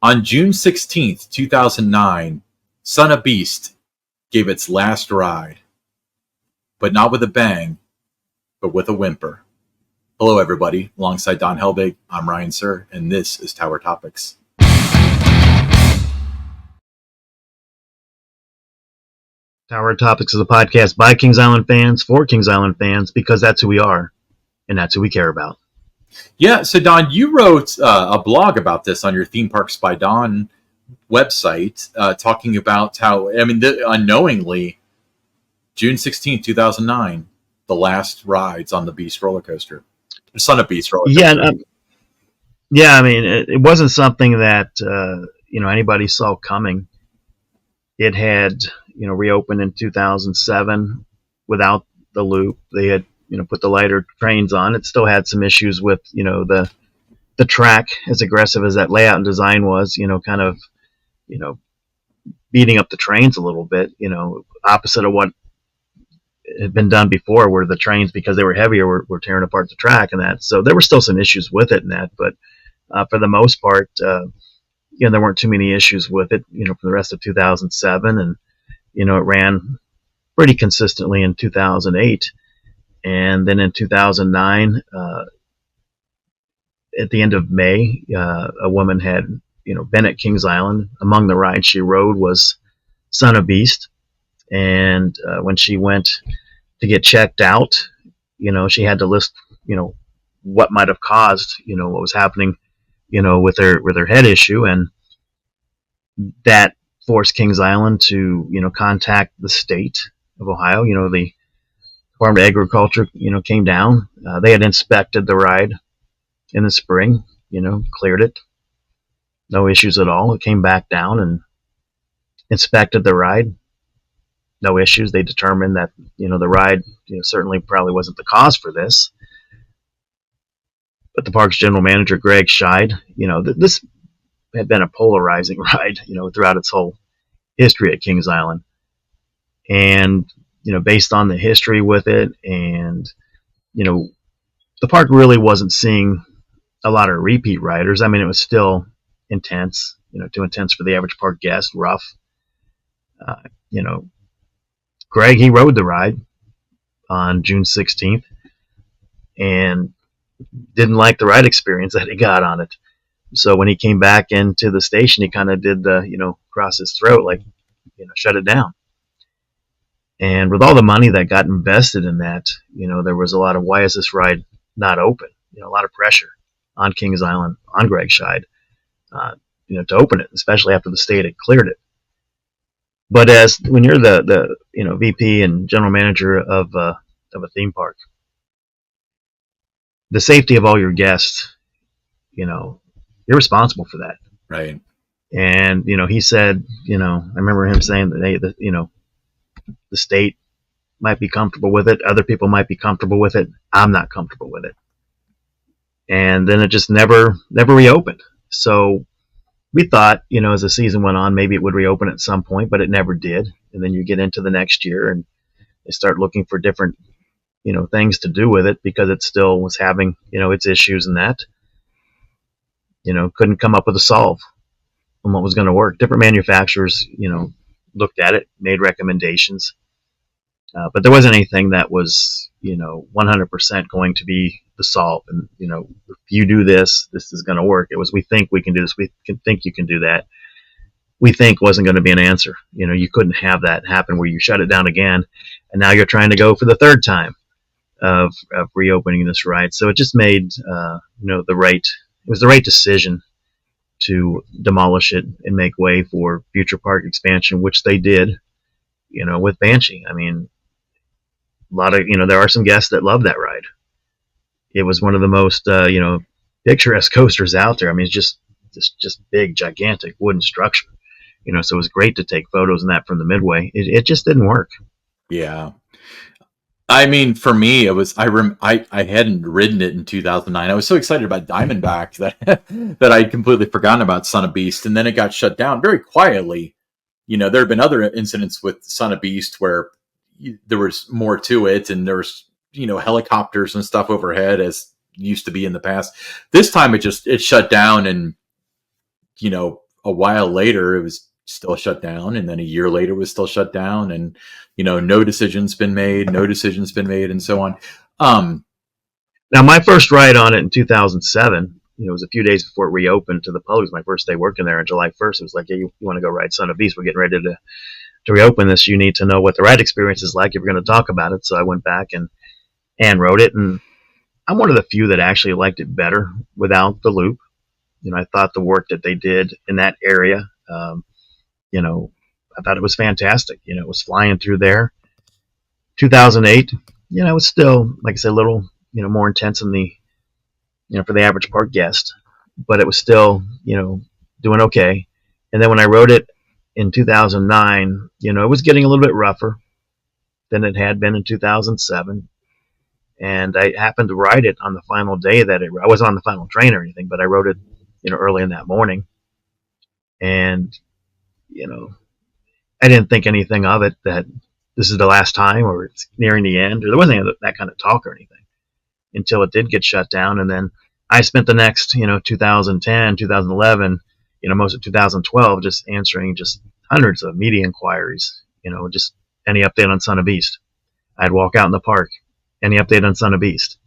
On June 16th, 2009, Son of Beast gave its last ride, but not with a bang, but with a whimper. Hello, everybody. Alongside Don Helbig, I'm Ryan Sir, and this is Tower Topics. Tower Topics is a podcast by Kings Island fans for Kings Island fans because that's who we are and that's who we care about. Yeah, so Don, you wrote a blog about this on your Theme Parks by Don website, talking about how, unknowingly, June 16th, 2009, the last rides on the Beast roller coaster. Son of Beast roller coaster. It wasn't something that, anybody saw coming. It had, reopened in 2007 without the loop. They had, put the lighter trains on. It still had some issues with, the track, as aggressive as that layout and design was, beating up the trains a little bit, opposite of what had been done before, where the trains, because they were heavier, were tearing apart the track and that. So there were still some issues with it and that, but for the most part, there weren't too many issues with it, for the rest of 2007. And, it ran pretty consistently in 2008. And then in 2009, at the end of May, a woman had, been at Kings Island. Among the rides she rode was Son of Beast. And when she went to get checked out, she had to list, what might have caused, what was happening, with her head issue. And that forced Kings Island to, contact the state of Ohio. The Department of Agriculture, came down. They had inspected the ride in the spring, cleared it. No issues at all. It came back down and inspected the ride. No issues. They determined that, the ride, certainly probably wasn't the cause for this. But the park's general manager, Greg Scheid, this had been a polarizing ride, throughout its whole history at Kings Island. And, based on the history with it and, the park really wasn't seeing a lot of repeat riders. I mean, it was still intense, too intense for the average park guest, rough. Greg, he rode the ride on June 16th and didn't like the ride experience that he got on it. So when he came back into the station, he kind of did the, cross his throat, like, shut it down. And with all the money that got invested in that, there was a lot of, why is this ride not open? A lot of pressure on Kings Island, on Greg Scheid, to open it, especially after the state had cleared it. But when you're the VP and general manager of a theme park, the safety of all your guests, you're responsible for that. Right. And, he said, I remember him saying that, the state might be comfortable with it. Other people might be comfortable with it. I'm not comfortable with it. And then it just never reopened. So we thought, as the season went on, maybe it would reopen at some point, but it never did. And then you get into the next year and they start looking for different, things to do with it because it still was having, its issues and that, couldn't come up with a solve on what was going to work. Different manufacturers, looked at it, made recommendations, but there wasn't anything that was, 100% going to be the solve. And, if you do this, this is going to work. It was, we think we can do this. We can think you can do that. We think wasn't going to be an answer. You couldn't have that happen where you shut it down again. And now you're trying to go for the third time of reopening this ride. So it just made, it was the right decision to demolish it and make way for future park expansion, which they did, with Banshee. I mean, a lot of, there are some guests that love that ride. It was one of the most, picturesque coasters out there. I mean, it's just big, gigantic wooden structure, so it was great to take photos and that from the Midway. It just didn't work. Yeah. I mean, for me, it was, I hadn't ridden it in 2009. I was so excited about Diamondback that I'd completely forgotten about Son of Beast. And then it got shut down very quietly. There have been other incidents with Son of Beast where there was more to it and there was, helicopters and stuff overhead as used to be in the past. This time it shut down and, a while later, it was still shut down, and then a year later, it was still shut down, and no decision's been made, and so on. Um, Now, my first ride on it in 2007, it was a few days before it reopened to the public. It was my first day working there on July 1st. It was like, yeah, you want to go ride Son of Beast? We're getting ready to reopen this. You need to know what the ride experience is like if you're going to talk about it. So I went back and rode it, and I'm one of the few that actually liked it better without the loop. I thought the work that they did in that area, you know, I thought it was fantastic. It was flying through there. 2008, it was still, like I said, a little, more intense in the, for the average park guest, but it was still, doing okay. And then when I rode it in 2009, it was getting a little bit rougher than it had been in 2007. And I happened to ride it on the final day I wasn't on the final train or anything, but I rode it, early in that morning. And, I didn't think anything of it, that this is the last time or it's nearing the end, or there wasn't any that kind of talk or anything until it did get shut down. And then I spent the next, 2010, 2011, most of 2012 just answering just hundreds of media inquiries, just any update on Son of Beast. I'd walk out in the park, any update on Son of Beast,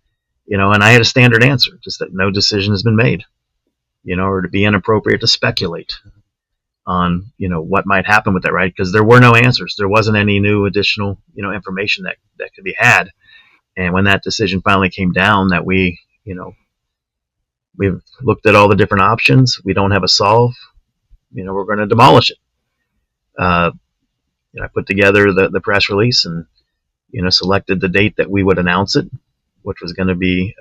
and I had a standard answer, just that no decision has been made, or to be inappropriate to speculate on, what might happen with that ride, because there were no answers. There wasn't any new additional, information that could be had. And when that decision finally came down that we've looked at all the different options, we don't have a solve, we're going to demolish it. I put together the press release and, selected the date that we would announce it, which was going to be,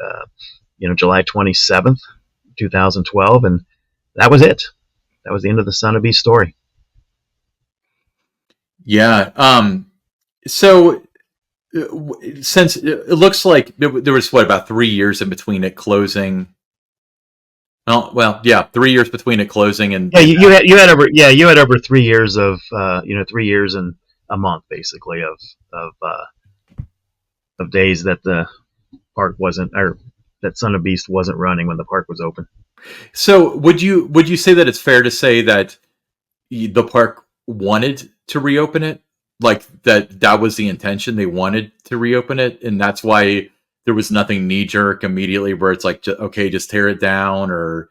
July 27th, 2012. And that was it. That was the end of the Son of Beast story. yeah. So since it looks like there was about 3 years in between it closing. Well, yeah, 3 years between it closing and Yeah, you had over 3 years of 3 years and a month basically of days that the park wasn't, or that Son of Beast wasn't running when the park was open. So would you say that it's fair to say that the park wanted to reopen it? Like that was the intention. They wanted to reopen it, and that's why there was nothing knee jerk immediately where it's like, okay, just tear it down, or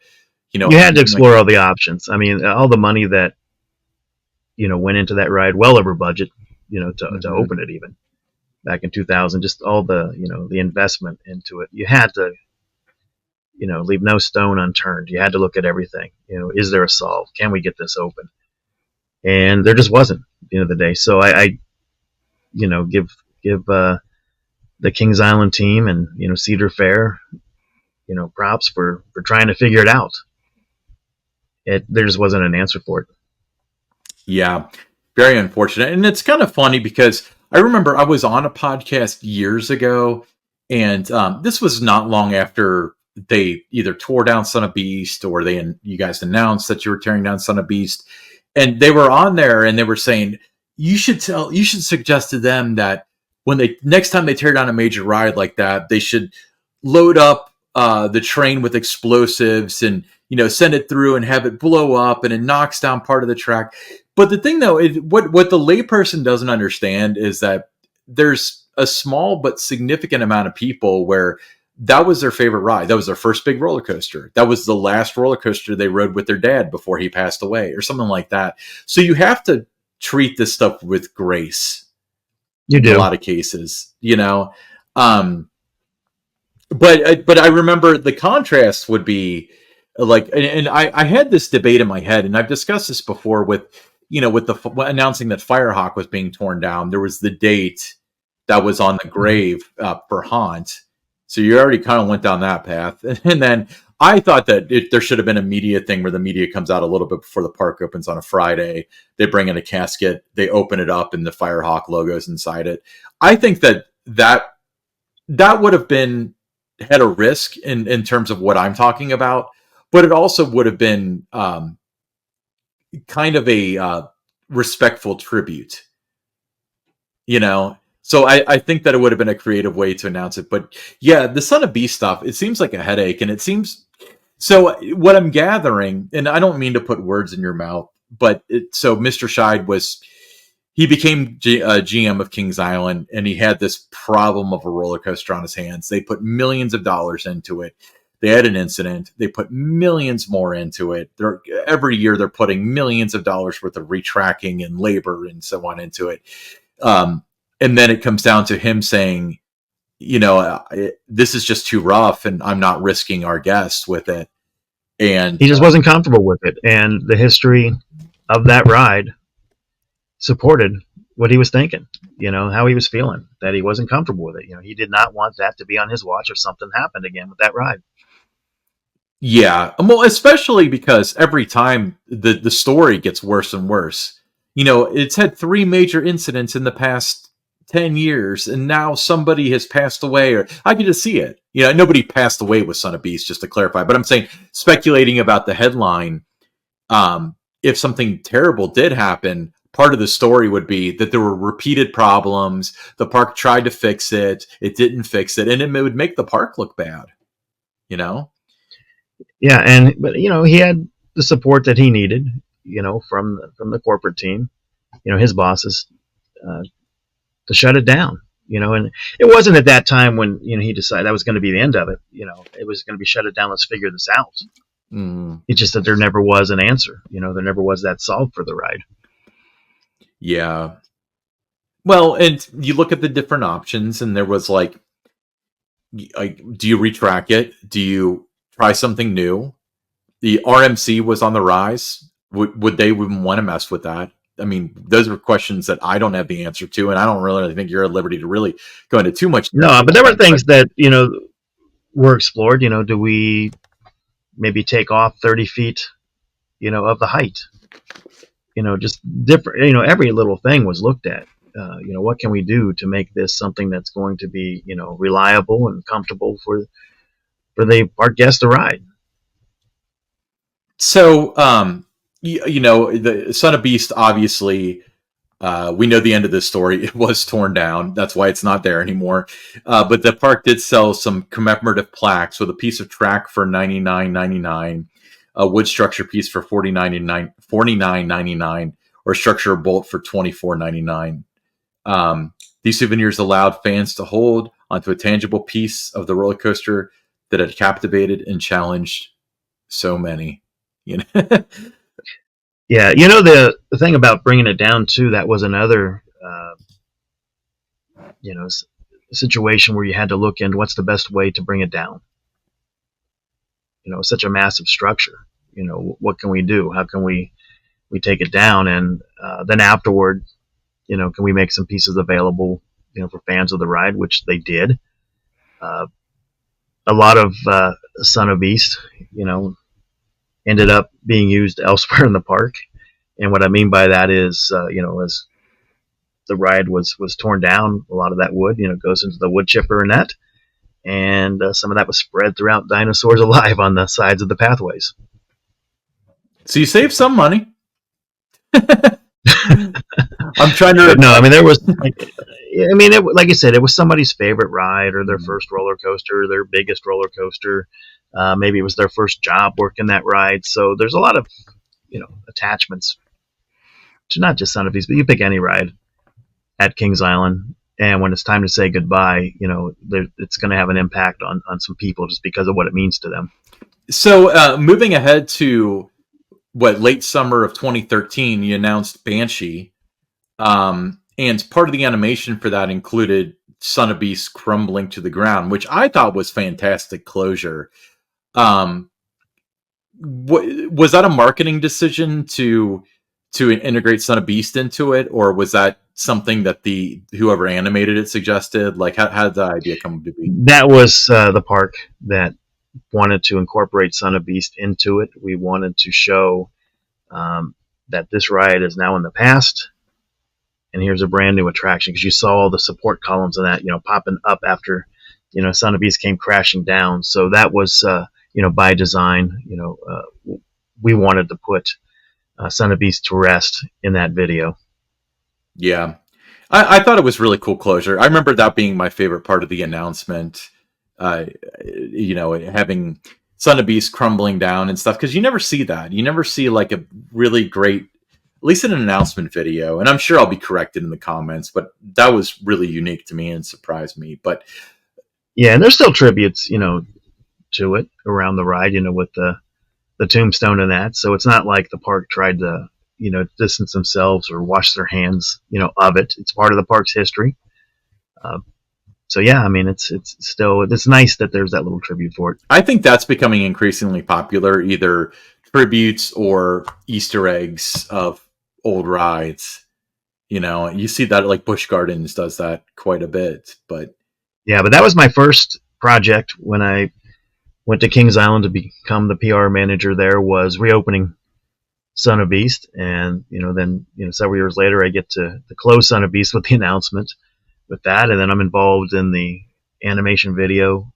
You had to anything like explore that. all the options. I mean, all the money that went into that ride, well over budget, to Mhm. open it even back in 2000. Just all the the investment into it. You had to leave no stone unturned. You had to look at everything. Is there a solve? Can we get this open? And there just wasn't at the end of the day. So I give the Kings Island team and Cedar Fair props for trying to figure it out. There just wasn't an answer for it. Yeah, very unfortunate. And it's kind of funny because I remember I was on a podcast years ago, and this was not long after they either tore down Son of Beast or you guys announced that you were tearing down Son of Beast, and they were on there and they were saying you should suggest to them that when they next time they tear down a major ride like that, they should load up the train with explosives and send it through and have it blow up and it knocks down part of the track. But the thing though, what the layperson doesn't understand is that there's a small but significant amount of people where that was their favorite ride. That was their first big roller coaster. That was the last roller coaster they rode with their dad before he passed away, or something like that. So you have to treat this stuff with grace You in a do. lot of cases. Um, but I remember the contrast would be like, and I had this debate in my head, and I've discussed this before with with the announcing that Firehawk was being torn down. There was the date that was on the grave for Haunt, so you already kind of went down that path, and then I thought that there should have been a media thing where the media comes out a little bit before the park opens on a Friday. They bring in a casket, they open it up, and the Firehawk logo's inside it. I think that would have been had a risk in terms of what I'm talking about, but it also would have been kind of a respectful tribute, So I think that it would have been a creative way to announce it. But yeah, the Son of Beast stuff, it seems like a headache, and it seems So what I'm gathering, and I don't mean to put words in your mouth, but so Mr. Scheid was he became GM of Kings Island, and he had this problem of a roller coaster on his hands. They put millions of dollars into it. They had an incident. They put millions more into it. Every year they're putting millions of dollars worth of retracking and labor and so on into it. And then it comes down to him saying, this is just too rough, and I'm not risking our guests with it. And He just wasn't comfortable with it, and the history of that ride supported what he was thinking. How he was feeling, that he wasn't comfortable with it. He did not want that to be on his watch if something happened again with that ride. yeah, well, especially because every time the story gets worse and worse. It's had 3 major incidents in the past 10 years, and now somebody has passed away, or I can just see it. Nobody passed away with Son of Beast, just to clarify. But I'm saying, speculating about the headline, if something terrible did happen, part of the story would be that there were repeated problems. The park tried to fix it. It didn't fix it. And it would make the park look bad, you know? Yeah, but he had the support that he needed, from the corporate team, his bosses, to shut it down. And it wasn't at that time when he decided that was going to be the end of it. It was going to be shut it down. Let's figure this out. It's just that there never was an answer. There never was that solved for the ride. Yeah. Well, and you look at the different options, and there was like, do you retrack it? Do you try something new? The RMC was on the rise. Would they even want to mess with that? I mean, those are questions that I don't have the answer to, and I don't really think you're at liberty to really go into too much. No, but there were things that were explored. Do we maybe take off 30 feet, of the height? Just different. Every little thing was looked at. What can we do to make this something that's going to be reliable and comfortable for our guests to ride? So, the Son of Beast, obviously, we know the end of this story. It was torn down. That's why it's not there anymore. But the park did sell some commemorative plaques with a piece of track for $99.99, a wood structure piece for $49.99, or a structure bolt for $24.99. These souvenirs allowed fans to hold onto a tangible piece of the roller coaster that had captivated and challenged so many. Yeah, the thing about bringing it down too, that was another situation where you had to look into what's the best way to bring it down. Such a massive structure. What can we do? How can we take it down? And then afterward, can we make some pieces available, for fans of the ride, which they did. A lot of Son of Beast, ended up being used elsewhere in the park. And what I mean by that is, as the ride was torn down, a lot of that wood, goes into the wood chipper net. And some of that was spread throughout Dinosaurs Alive on the sides of the pathways. So you save some money. I'm trying to. No, I mean, there was, like I said, it was somebody's favorite ride or their first roller coaster, their biggest roller coaster. Maybe it was their first job working that ride. So there's a lot of, attachments to not just Son of Beast, but you pick any ride at Kings Island. And when it's time to say goodbye, it's going to have an impact on some people just because of what it means to them. So moving ahead to late summer of 2013, you announced Banshee. And part of the animation for that included Son of Beast crumbling to the ground, which I thought was fantastic closure. Was that a marketing decision to integrate Son of Beast into it, or was that something that whoever animated it suggested? Like, how did the idea come to be? That was the park that wanted to incorporate Son of Beast into it. We wanted to show that this ride is now in the past, and here's a brand new attraction, because you saw all the support columns of that, popping up after, Son of Beast came crashing down. So that was, by design. We wanted to put Son of Beast to rest in that video. Yeah, I thought it was really cool closure. I remember that being my favorite part of the announcement. Having Son of Beast crumbling down and stuff, because you never see that. You never see like a really great, at least in an announcement video. And I'm sure I'll be corrected in the comments, but that was really unique to me and surprised me. But Yeah, and there's still tributes, to it around the ride, with the tombstone and that. So it's not like the park tried to, distance themselves or wash their hands, of it. It's part of the park's history. Uh, so yeah, I mean, it's still it's nice that there's that little tribute for it. I think that's becoming increasingly popular, either tributes or Easter eggs of old rides. You see that like Busch Gardens does that quite a bit, but Yeah, but that was my first project when I went to Kings Island to become the PR manager. There was reopening Son of Beast, and then several years later, I get to close Son of Beast with the announcement with that, and then I'm involved in the animation video,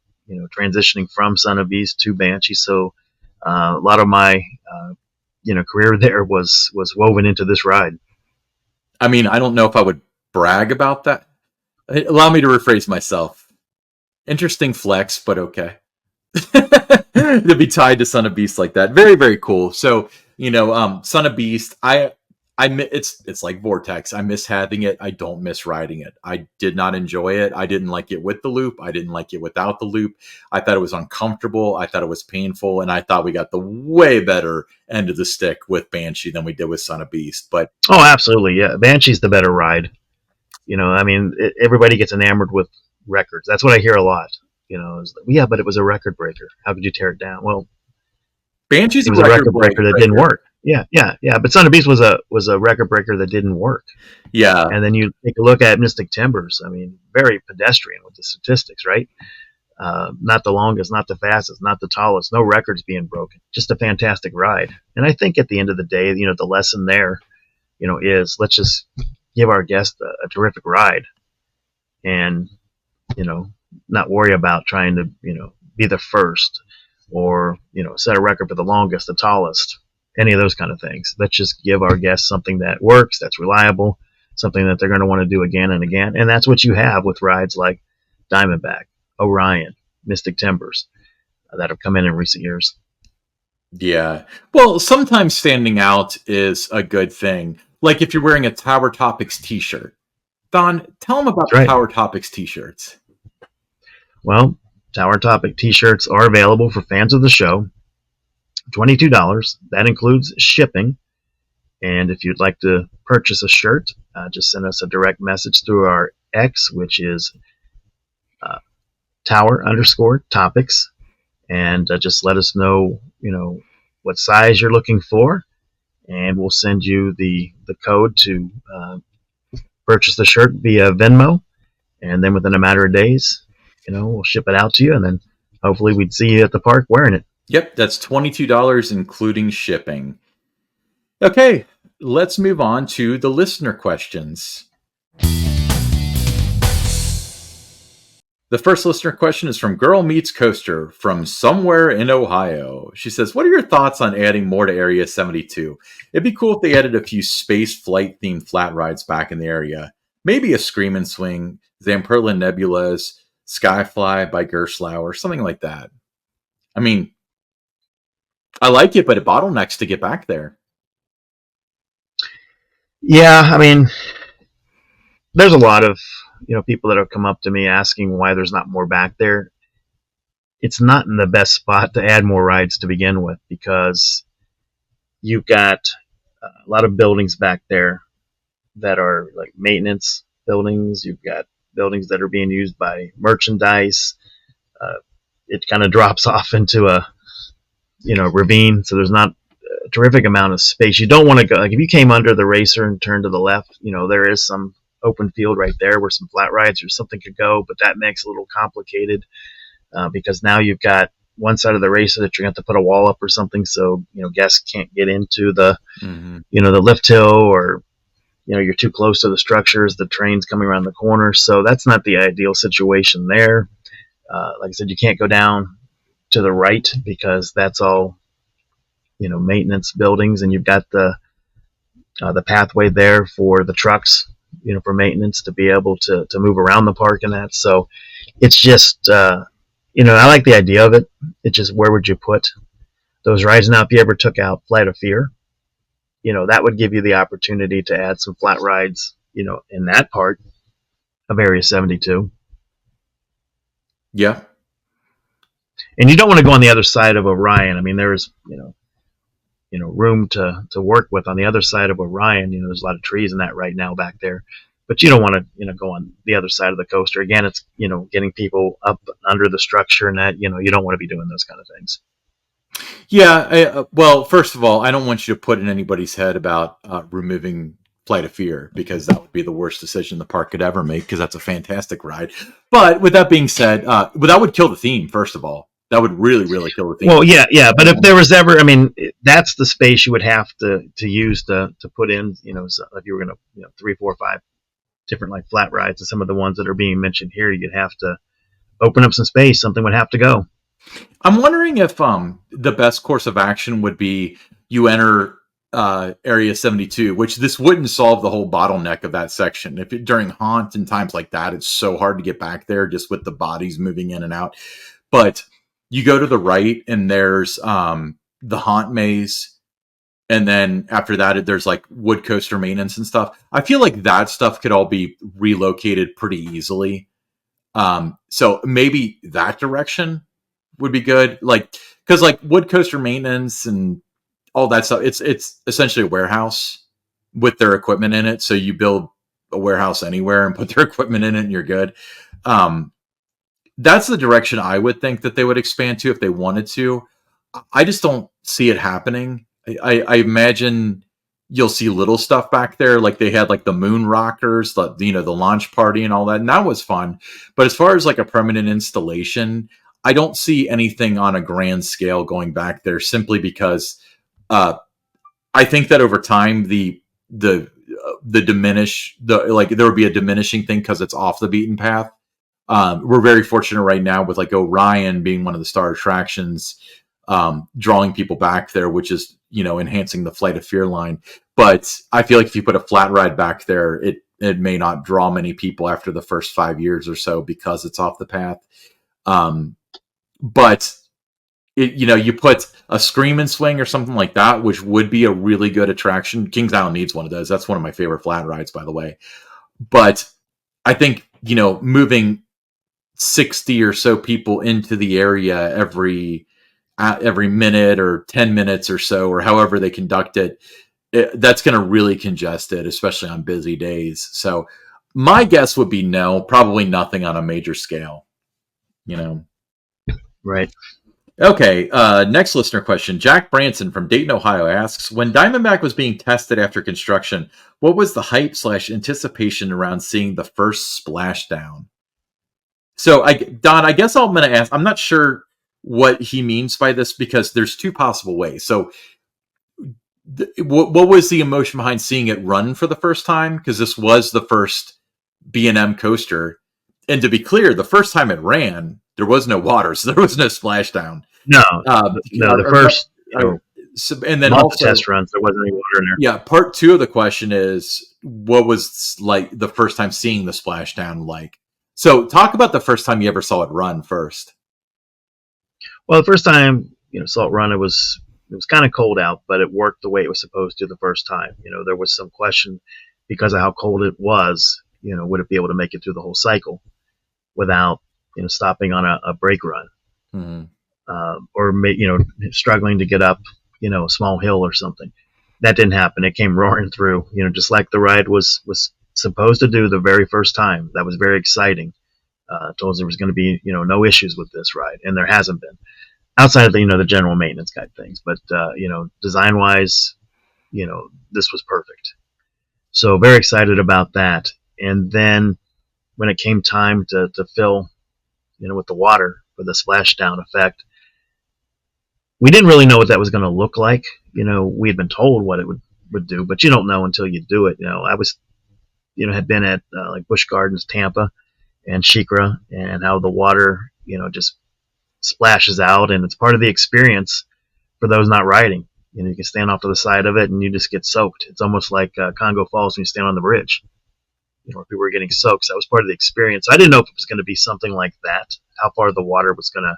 transitioning from Son of Beast to Banshee. So a lot of my career there was woven into this ride. I mean, I don't know if I would brag about that. Allow me to rephrase myself. Interesting flex, but okay. To be tied to Son of Beast like that, very very cool. So Son of Beast, it's like Vortex. I miss having it. I don't miss riding it. I did not enjoy it. I didn't like it with the loop. I didn't like it without the loop. I thought it was uncomfortable. I thought it was painful, and I thought we got the way better end of the stick with Banshee than we did with Son of Beast. But Oh, absolutely, yeah. Banshee's the better ride. I mean, everybody gets enamored with records. That's what I hear a lot. Yeah, but it was a record breaker. How could you tear it down? Well, Banshee's it a was a record record breaker that didn't breaker. work. Yeah, yeah, yeah. But Son of Beast was a record breaker that didn't work. Yeah, And then you take a look at Mystic Timbers. I mean, very pedestrian with the statistics, right? Not the longest, not the fastest, not the tallest. No records being broken. Just a fantastic ride. And I think at the end of the day, the lesson there, is let's just give our guests a terrific ride, and you know, not worry about trying to, be the first or, set a record for the longest, the tallest, any of those kind of things. Let's just give our guests something that works, that's reliable, something that they're going to want to do again and again. And that's what you have with rides like Diamondback, Orion, Mystic Timbers that have come in recent years. yeah. Well, sometimes standing out is a good thing. Like if you're wearing a Tower Topics T-shirt. Don, tell them about That's the right. Tower Topics T-shirts. Well, Tower Topic t-shirts are available for fans of the show. $22. That includes shipping. And if you'd like to purchase a shirt, just send us a direct message through our X, which is uh, tower_topics, and just let us know, what size you're looking for, and we'll send you the code to purchase the shirt via Venmo, and then within a matter of days, we'll ship it out to you, and then hopefully we'd see you at the park wearing it. Yep, that's $22 including shipping. Okay, let's move on to the listener questions. The first listener question is from Girl Meets Coaster from somewhere in Ohio. She says, "What are your thoughts on adding more to Area 72? It'd be cool if they added a few space flight themed flat rides back in the area. Maybe a Scream and Swing, Zamperla Nebula's, Skyfly by Gerstlauer, something like that." I mean, I like it, but it bottlenecks to get back there. Yeah, I mean, there's a lot of people that have come up to me asking why there's not more back there. It's not in the best spot to add more rides to begin with, because you've got a lot of buildings back there that are like maintenance buildings. You've got buildings that are being used by merchandise. Uh, it kind of drops off into a ravine, so there's not a terrific amount of space. You don't want to go, like if you came under the racer and turned to the left, there is some open field right there where some flat rides or something could go, but that makes it a little complicated because now you've got one side of the racer that you're going to have to put a wall up or something, so guests can't get into the the lift hill, or you're too close to the structures, the train's coming around the corner, so that's not the ideal situation there. Like I said, you can't go down to the right because that's all maintenance buildings, and you've got the pathway there for the trucks, for maintenance to be able to move around the park and that. So it's just I like the idea of it. It's just, where would you put those rides? Now, if you ever took out Flight of Fear, that would give you the opportunity to add some flat rides, in that part of Area 72. Yeah. And you don't want to go on the other side of Orion. I mean, there's, room to work with on the other side of Orion. There's a lot of trees in that right now back there, but you don't want to, go on the other side of the coaster. Again, it's, getting people up under the structure, and that, you don't want to be doing those kind of things. Yeah. Well, first of all, I don't want you to put in anybody's head about removing Flight of Fear, because that would be the worst decision the park could ever make, because that's a fantastic ride. But with that being said, that would kill the theme, first of all. That would really, really kill the theme. Well, yeah. But if there was ever, I mean, that's the space you would have to use to put in, so if you were going to, 3, 4, 5 different like flat rides, and some of the ones that are being mentioned here, you'd have to open up some space. Something would have to go. I'm wondering if the best course of action would be you enter Area 72, which this wouldn't solve the whole bottleneck of that section. If during haunt and times like that, it's so hard to get back there just with the bodies moving in and out. But you go to the right and there's the haunt maze. And then after that, there's like wood coaster maintenance and stuff. I feel like that stuff could all be relocated pretty easily. So maybe that direction would be good. Like, because like wood coaster maintenance and all that stuff, it's essentially a warehouse with their equipment in it. So you build a warehouse anywhere and put their equipment in it and you're good. That's the direction I would think that they would expand to if they wanted to. I just don't see it happening. I imagine you'll see little stuff back there, like they had like the moon rockers, the launch party and all that, and that was fun. But as far as like a permanent installation, I don't see anything on a grand scale going back there, simply because I think that over time the diminish the like there would be a diminishing thing because it's off the beaten path. We're very fortunate right now with like Orion being one of the star attractions, drawing people back there, which is, enhancing the Flight of Fear line. But I feel like if you put a flat ride back there, it may not draw many people after the first 5 years or so because it's off the path. But you put a Scream and Swing or something like that, which would be a really good attraction. Kings Island needs one of those. That's one of my favorite flat rides, by the way. But I think, moving 60 or so people into the area every minute or 10 minutes or so, or however they conduct that's going to really congest it, especially on busy days. So my guess would be no, probably nothing on a major scale, Right. Okay, next listener question. Jack Branson from Dayton, Ohio asks, when Diamondback was being tested after construction, what was the hype / anticipation around seeing the first splashdown? So, Don, I guess I'm going to ask, I'm not sure what he means by this, because there's two possible ways. So, what was the emotion behind seeing it run for the first time? Because this was the first B&M coaster. And to be clear, the first time it ran, there was no water, so there was no splashdown. No, the first, and then also test runs, there wasn't any water in there. Yeah, part two of the question is, what was like the first time seeing the splashdown like? So, talk about the first time you ever saw it run first. Well, the first time saw it run, it was kind of cold out, but it worked the way it was supposed to the first time. There was some question because of how cold it was. Would it be able to make it through the whole cycle without stopping on a brake run, or struggling to get up a small hill or something. That didn't happen. It came roaring through. Just like the ride was supposed to do the very first time. That was very exciting. Told us there was going to be no issues with this ride, and there hasn't been, outside of the general maintenance kind of things. But design wise, this was perfect. So very excited about that. And then when it came time to fill, with the water for the splashdown effect, we didn't really know what that was going to look like. We had been told what it would do, but you don't know until you do it. I was, had been at like Busch Gardens, Tampa, and SheiKra, and how the water, just splashes out, and it's part of the experience for those not riding. You can stand off to the side of it, and you just get soaked. It's almost like Congo Falls when you stand on the bridge. if we were getting soaked. So that was part of the experience. I didn't know if it was going to be something like that, how far the water was going to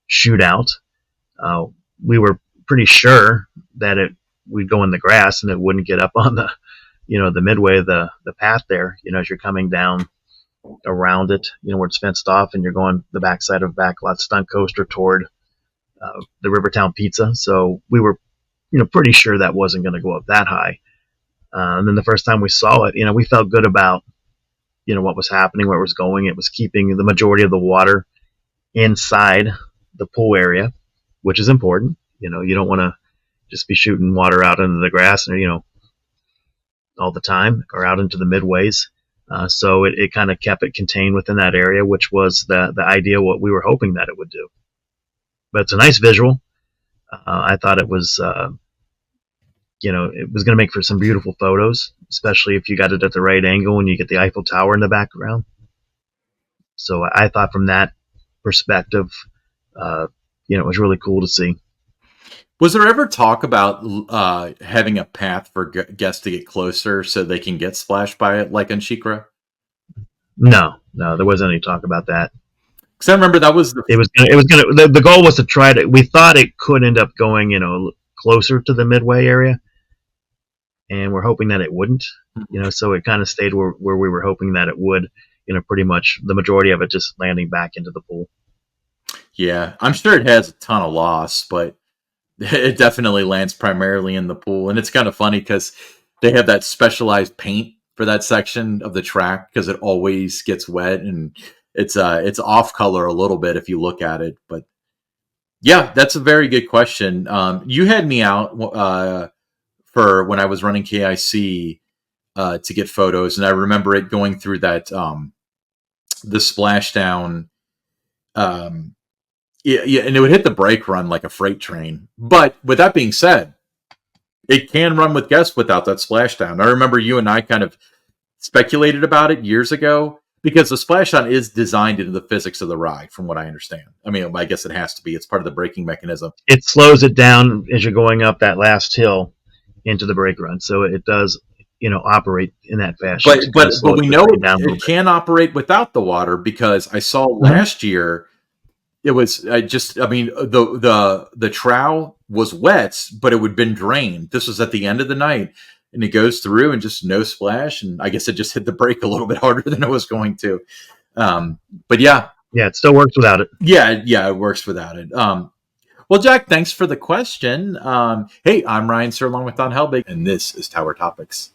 shoot out. Uh, we were pretty sure that we'd go in the grass and it wouldn't get up on the midway of the path there. As you're coming down around it, where it's fenced off, and you're going the backside of Backlot Stunt Coaster toward the Rivertown Pizza. So we were, pretty sure that wasn't going to go up that high. And then the first time we saw it, we felt good about, what was happening, where it was going. It was keeping the majority of the water inside the pool area, which is important. You don't want to just be shooting water out into the grass, and all the time, or out into the midways. So it kind of kept it contained within that area, which was the idea, what we were hoping that it would do. But it's a nice visual. I thought it was, it was going to make for some beautiful photos, especially if you got it at the right angle and you get the Eiffel Tower in the background. So I thought from that perspective, it was really cool to see. Was there ever talk about having a path for guests to get closer so they can get splashed by it, like on Shikra? No, there wasn't any talk about that. Because I remember that was the goal was to try to. We thought it could end up going, closer to the midway area, and we're hoping that it wouldn't. So it kind of stayed where we were hoping that it would. Pretty much the majority of it just landing back into the pool. Yeah, I'm sure it has a ton of loss, but it definitely lands primarily in the pool. And it's kind of funny because they have that specialized paint for that section of the track because it always gets wet, and it's off color a little bit if you look at it. But yeah, that's a very good question. You had me out for when I was running KIC to get photos, and I remember it going through that the splashdown. Yeah, and it would hit the brake run like a freight train. But with that being said, it can run with guests without that splashdown. I remember you and I kind of speculated about it years ago because the splashdown is designed into the physics of the ride, from what I understand. I mean, I guess it has to be. It's part of the braking mechanism. It slows it down as you're going up that last hill into the brake run, so it does, operate in that fashion. But we know it can operate without the water because I saw last year. It was the trough was wet, but it had been drained. This was at the end of the night, and it goes through and just no splash. And I guess it just hit the brake a little bit harder than it was going to. But yeah, it still works without it. Yeah, it works without it. Well, Jack, thanks for the question. Hey, I'm Ryan Sir, along with Don Helbig, and this is Tower Topics.